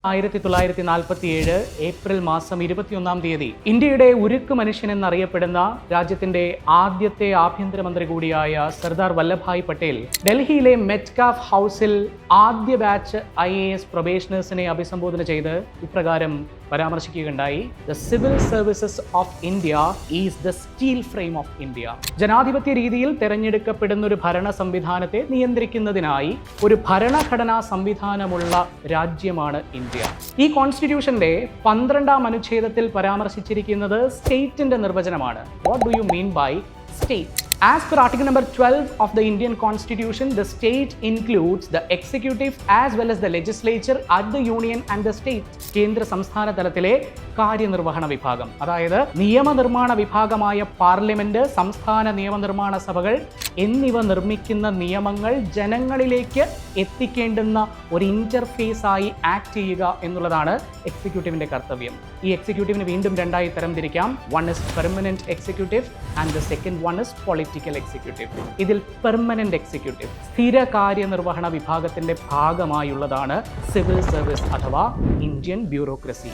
1947 April മാസം 21 തീയതി ഇന്ത്യയുടെ ഉരുക്കു മനുഷ്യൻ എന്നറിയപ്പെടുന്ന രാജ്യത്തിന്റെ ആദ്യത്തെ ആഭ്യന്തരമന്ത്രി കൂടിയായ സർദാർ വല്ലഭായ് പട്ടേൽ ഡൽഹിയിലെ മെറ്റ്കാഫ് ഹൗസിൽ ആദ്യ ബാച്ച് IAS പ്രൊബേഷണേഴ്സിനെ അഭിസംബോധന ചെയ്ത് ഇപ്രകാരം പരാമർശിക്കുകയുണ്ടായി. The civil services of India is the steel frame of India. ജനാധിപത്യ രീതിയിൽ തെരഞ്ഞെടുക്കപ്പെടുന്ന ഒരു ഭരണ സംവിധാനത്തെ നിയന്ത്രിക്കുന്നതിനായി ഒരു ഭരണഘടനാ സംവിധാനമുള്ള രാജ്യമാണ് ഇന്ത്യ. ഈ കോൺസ്റ്റിറ്റ്യൂഷന്റെ 12ാം അനുച്ഛേദത്തിൽ പരാമർശിച്ചിരിക്കുന്നത് സ്റ്റേറ്റിന്റെ നിർവചനമാണ്. What do you mean by state? As per article number 12 of the Indian Constitution, the state includes the executive as well as the legislature at the union and the state. കേന്ദ്ര സംസ്ഥാന തലത്തിലെ കാര്യനിർവഹണ വിഭാഗം, അതായത് നിയമനിർമ്മാണ വിഭാഗമായ പാർലമെന്റ്, സംസ്ഥാന നിയമനിർമ്മാണ സഭകൾ എന്നിവ നിർമ്മിക്കുന്ന നിയമങ്ങൾ ജനങ്ങളിലേക്ക് എത്തിക്കേണ്ടുന്ന ഒരു ഇന്റർഫേസ് ആയി ആക്ട് ചെയ്യുക എന്നുള്ളതാണ് എക്സിക്യൂട്ടീവിന്റെ കർത്തവ്യം. ഈ എക്സിക്യൂട്ടീവിന് വീണ്ടും രണ്ടായി തരംതിരിക്കാം. One is permanent executive and the second one is political executive. ഇതിൽ പെർമനന്റ് എക്സിക്യൂട്ടീവ് സ്ഥിര കാര്യനിർവഹണ വിഭാഗത്തിന്റെ ഭാഗമായുള്ളതാണ് സിവിൽ സർവീസ് അഥവാ ഇന്ത്യൻ ബ്യൂറോക്രസി.